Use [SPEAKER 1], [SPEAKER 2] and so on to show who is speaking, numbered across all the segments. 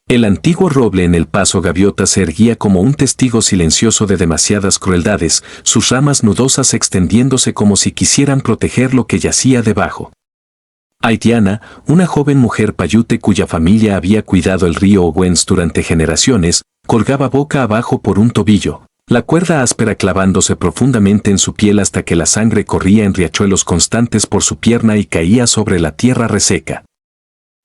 [SPEAKER 1] El antiguo roble en el paso Gaviota se erguía como un testigo silencioso de demasiadas crueldades, sus ramas nudosas extendiéndose como si quisieran proteger lo que yacía debajo. Haitiana, una joven mujer payute cuya familia había cuidado el río Owens durante generaciones, colgaba boca abajo por un tobillo, la cuerda áspera clavándose profundamente en su piel hasta que la sangre corría en riachuelos constantes por su pierna y caía sobre la tierra reseca.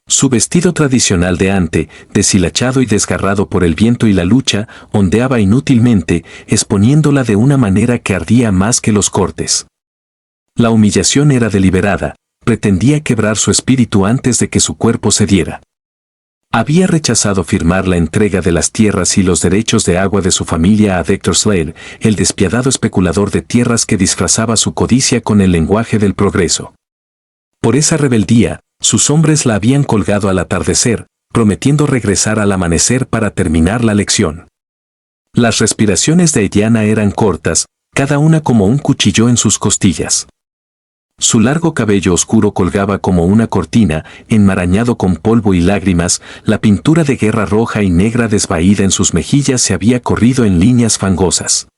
[SPEAKER 1] Su vestido tradicional de ante, deshilachado y desgarrado por el viento y la lucha, ondeaba inútilmente, exponiéndola de una manera que ardía más que los cortes. La humillación era deliberada, pretendía quebrar su espíritu antes de que su cuerpo cediera. Había rechazado firmar la entrega de las tierras y los derechos de agua de su familia a Dr. Slade, el despiadado especulador de tierras que disfrazaba su codicia con el lenguaje del progreso. Por esa rebeldía, sus hombres la habían colgado al atardecer, prometiendo regresar al amanecer para terminar la lección. Las respiraciones de Haitiana eran cortas, cada una como un cuchillo en sus costillas. Su largo cabello oscuro colgaba como una cortina, enmarañado con polvo y lágrimas, la pintura de guerra roja y negra desvaída en sus mejillas se había corrido en líneas fangosas.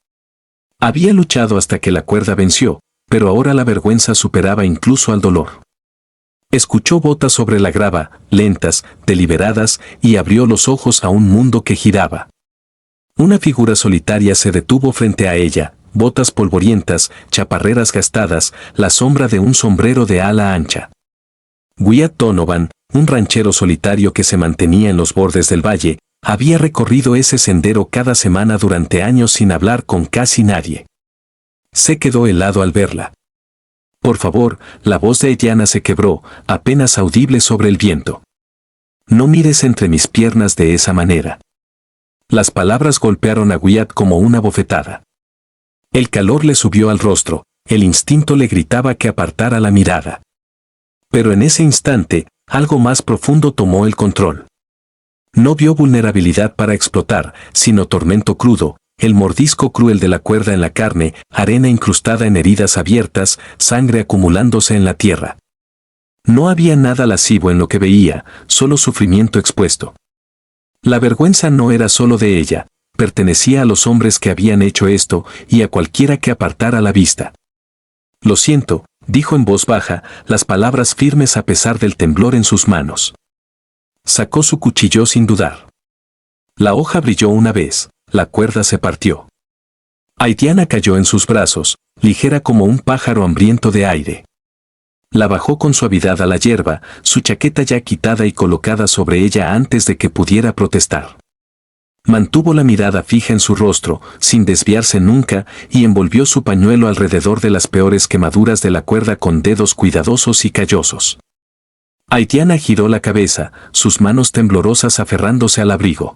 [SPEAKER 1] Había luchado hasta que la cuerda venció, pero ahora la vergüenza superaba incluso al dolor. Escuchó botas sobre la grava, lentas, deliberadas, y abrió los ojos a un mundo que giraba. Una figura solitaria se detuvo frente a ella, botas polvorientas, chaparreras gastadas, la sombra de un sombrero de ala ancha. Wyatt Donovan, un ranchero solitario que se mantenía en los bordes del valle, había recorrido ese sendero cada semana durante años sin hablar con casi nadie. Se quedó helado al verla. Por favor, la voz de Haitiana se quebró, apenas audible sobre el viento. No mires entre mis piernas de esa manera. Las palabras golpearon a Wyatt como una bofetada. El calor le subió al rostro, el instinto le gritaba que apartara la mirada. Pero en ese instante, algo más profundo tomó el control. No vio vulnerabilidad para explotar, sino tormento crudo, el mordisco cruel de la cuerda en la carne, arena incrustada en heridas abiertas, sangre acumulándose en la tierra. No había nada lascivo en lo que veía, solo sufrimiento expuesto. La vergüenza no era solo de ella, pertenecía a los hombres que habían hecho esto y a cualquiera que apartara la vista. Lo siento, dijo en voz baja, las palabras firmes a pesar del temblor en sus manos. Sacó su cuchillo sin dudar. La hoja brilló una vez. La cuerda se partió. Haitiana cayó en sus brazos, ligera como un pájaro hambriento de aire. La bajó con suavidad a la hierba, su chaqueta ya quitada y colocada sobre ella antes de que pudiera protestar. Mantuvo la mirada fija en su rostro, sin desviarse nunca, y envolvió su pañuelo alrededor de las peores quemaduras de la cuerda con dedos cuidadosos y callosos. Haitiana giró la cabeza, sus manos temblorosas aferrándose al abrigo.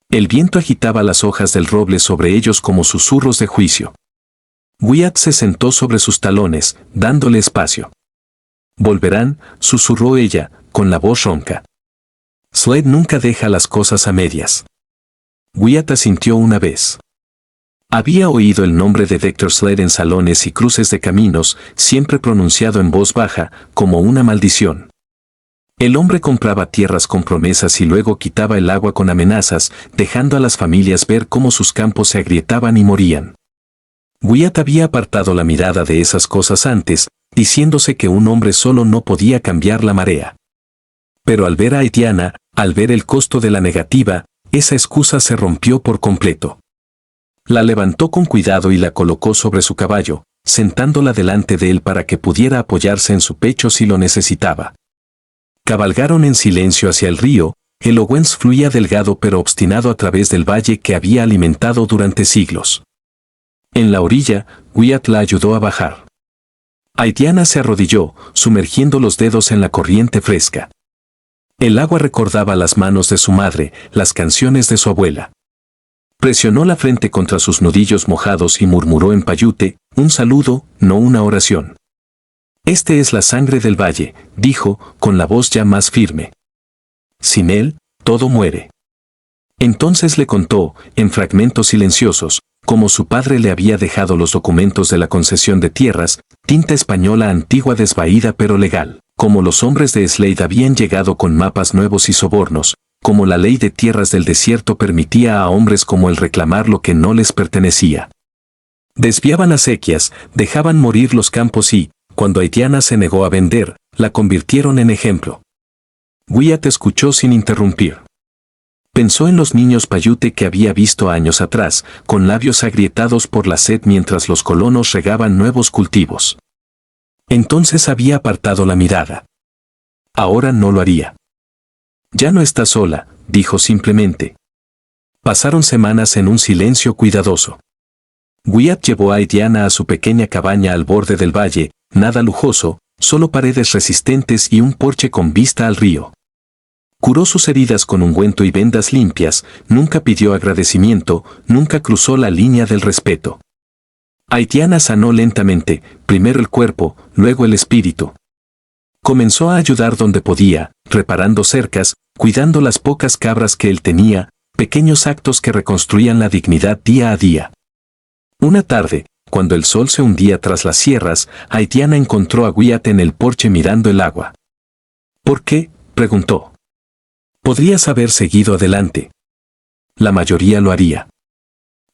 [SPEAKER 1] El viento agitaba las hojas del roble sobre ellos como susurros de juicio. Wyatt se sentó sobre sus talones, dándole espacio. «Volverán», susurró ella, con la voz ronca. Slade nunca deja las cosas a medias. Wyatt asintió una vez. Había oído el nombre de Dr. Slade en salones y cruces de caminos, siempre pronunciado en voz baja, como una maldición. El hombre compraba tierras con promesas y luego quitaba el agua con amenazas, dejando a las familias ver cómo sus campos se agrietaban y morían. Wyatt había apartado la mirada de esas cosas antes, diciéndose que un hombre solo no podía cambiar la marea. Pero al ver a Haitiana, al ver el costo de la negativa, esa excusa se rompió por completo. La levantó con cuidado y la colocó sobre su caballo, sentándola delante de él para que pudiera apoyarse en su pecho si lo necesitaba. Cabalgaron en silencio hacia el río, el Owens fluía delgado pero obstinado a través del valle que había alimentado durante siglos. En la orilla, Wyatt la ayudó a bajar. Haitiana se arrodilló, sumergiendo los dedos en la corriente fresca. El agua recordaba las manos de su madre, las canciones de su abuela. Presionó la frente contra sus nudillos mojados y murmuró en payute, un saludo, no una oración. «Este es la sangre del valle», dijo, con la voz ya más firme. «Sin él, todo muere». Entonces le contó, en fragmentos silenciosos, cómo su padre le había dejado los documentos de la concesión de tierras, tinta española antigua desvaída pero legal, cómo los hombres de Slade habían llegado con mapas nuevos y sobornos, como la ley de tierras del desierto permitía a hombres como él reclamar lo que no les pertenecía. Desviaban acequias, dejaban morir los campos y, cuando Haitiana se negó a vender, la convirtieron en ejemplo. Wyatt escuchó sin interrumpir. Pensó en los niños Paiute que había visto años atrás, con labios agrietados por la sed mientras los colonos regaban nuevos cultivos. Entonces había apartado la mirada. Ahora no lo haría. Ya no está sola, dijo simplemente. Pasaron semanas en un silencio cuidadoso. Wyatt llevó a Haitiana a su pequeña cabaña al borde del valle, nada lujoso, solo paredes resistentes y un porche con vista al río. Curó sus heridas con ungüento y vendas limpias, nunca pidió agradecimiento, nunca cruzó la línea del respeto. Haitiana sanó lentamente, primero el cuerpo, luego el espíritu. Comenzó a ayudar donde podía, reparando cercas, cuidando las pocas cabras que él tenía, pequeños actos que reconstruían la dignidad día a día. Una tarde, cuando el sol se hundía tras las sierras, Haitiana encontró a Wyatt en el porche mirando el agua. ¿Por qué?, preguntó. Podrías haber seguido adelante. La mayoría lo haría.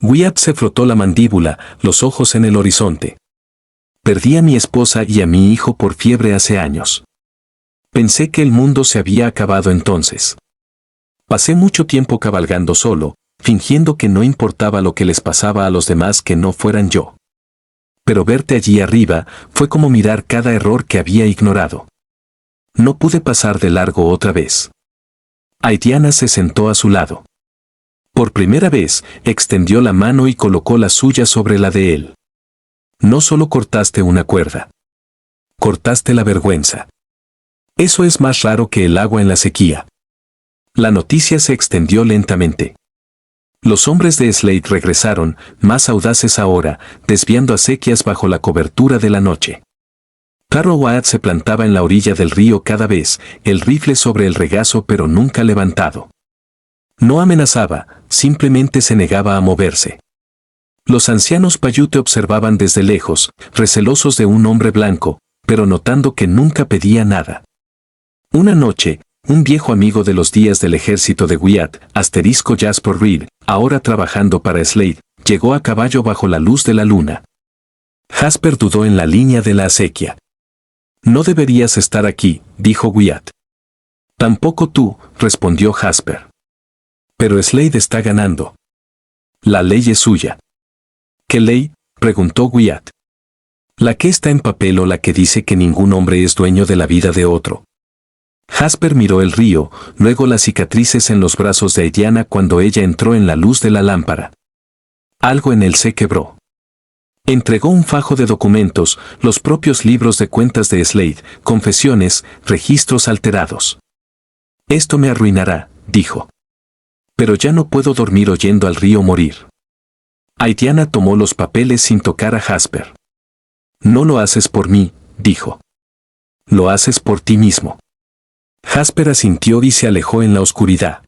[SPEAKER 1] Wyatt se frotó la mandíbula, los ojos en el horizonte. Perdí a mi esposa y a mi hijo por fiebre hace años. Pensé que el mundo se había acabado entonces. Pasé mucho tiempo cabalgando solo, fingiendo que no importaba lo que les pasaba a los demás que no fueran yo. Pero verte allí arriba fue como mirar cada error que había ignorado. No pude pasar de largo otra vez. Haitiana se sentó a su lado. Por primera vez, extendió la mano y colocó la suya sobre la de él. No solo cortaste una cuerda. Cortaste la vergüenza. Eso es más raro que el agua en la sequía. La noticia se extendió lentamente. Los hombres de Slade regresaron, más audaces ahora, desviando acequias bajo la cobertura de la noche. Carl Wyatt se plantaba en la orilla del río cada vez, el rifle sobre el regazo pero nunca levantado. No amenazaba, simplemente se negaba a moverse. Los ancianos Paiute observaban desde lejos, recelosos de un hombre blanco, pero notando que nunca pedía nada. Una noche, un viejo amigo de los días del ejército de Wyatt, Jasper Reed, ahora trabajando para Slade, llegó a caballo bajo la luz de la luna. Jasper dudó en la línea de la acequia. No deberías estar aquí, dijo Wyatt. Tampoco tú, respondió Jasper. Pero Slade está ganando. La ley es suya. ¿Qué ley?, preguntó Wyatt. ¿La que está en papel o la que dice que ningún hombre es dueño de la vida de otro? Jasper miró el río, luego las cicatrices en los brazos de Haitiana cuando ella entró en la luz de la lámpara. Algo en él se quebró. Entregó un fajo de documentos, los propios libros de cuentas de Slade, confesiones, registros alterados. Esto me arruinará, dijo. Pero ya no puedo dormir oyendo al río morir. Haitiana tomó los papeles sin tocar a Jasper. No lo haces por mí, dijo. Lo haces por ti mismo. Jasper asintió y se alejó en la oscuridad.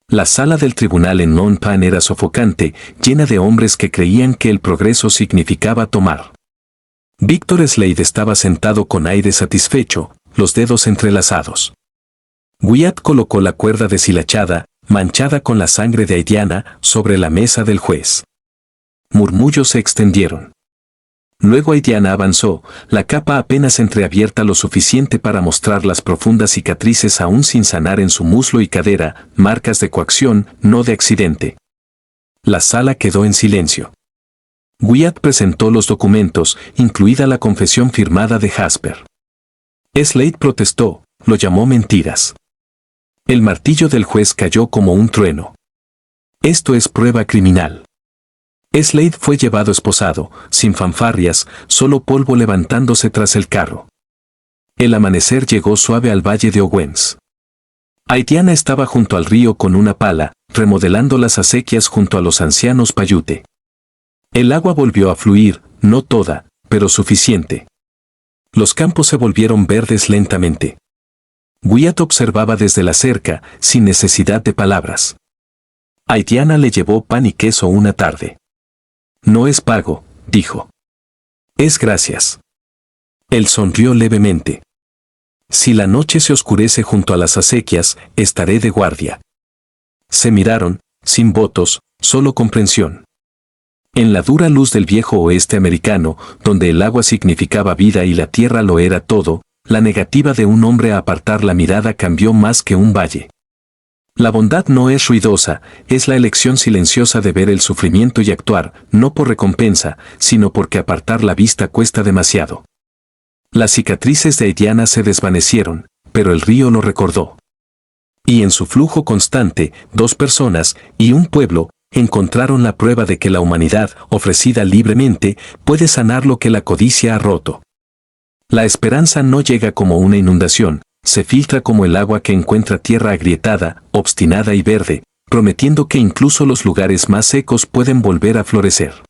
[SPEAKER 1] La sala del tribunal en Phnom Penh era sofocante, llena de hombres que creían que el progreso significaba tomar. Victor Slade estaba sentado con aire satisfecho, los dedos entrelazados. Wyatt colocó la cuerda deshilachada, manchada con la sangre de Haitiana, sobre la mesa del juez. Murmullos se extendieron. Luego Haitiana avanzó, la capa apenas entreabierta lo suficiente para mostrar las profundas cicatrices aún sin sanar en su muslo y cadera, marcas de coacción, no de accidente. La sala quedó en silencio. Wyatt presentó los documentos, incluida la confesión firmada de Jasper. Slade protestó, lo llamó mentiras. El martillo del juez cayó como un trueno. Esto es prueba criminal. Slade fue llevado esposado, sin fanfarrias, solo polvo levantándose tras el carro. El amanecer llegó suave al valle de Owens. Haitiana estaba junto al río con una pala, remodelando las acequias junto a los ancianos Paiute. El agua volvió a fluir, no toda, pero suficiente. Los campos se volvieron verdes lentamente. Wyatt observaba desde la cerca, sin necesidad de palabras. Haitiana le llevó pan y queso una tarde. No es pago, dijo. Es gracias. Él sonrió levemente. Si la noche se oscurece junto a las acequias, estaré de guardia. Se miraron, sin votos, solo comprensión. En la dura luz del viejo oeste americano, donde el agua significaba vida y la tierra lo era todo, la negativa de un hombre a apartar la mirada cambió más que un valle. La bondad no es ruidosa, es la elección silenciosa de ver el sufrimiento y actuar, no por recompensa, sino porque apartar la vista cuesta demasiado. Las cicatrices de Diana se desvanecieron, pero el río lo recordó. Y en su flujo constante, 2 personas y un pueblo encontraron la prueba de que la humanidad, ofrecida libremente, puede sanar lo que la codicia ha roto. La esperanza no llega como una inundación, se filtra como el agua que encuentra tierra agrietada, obstinada y verde, prometiendo que incluso los lugares más secos pueden volver a florecer.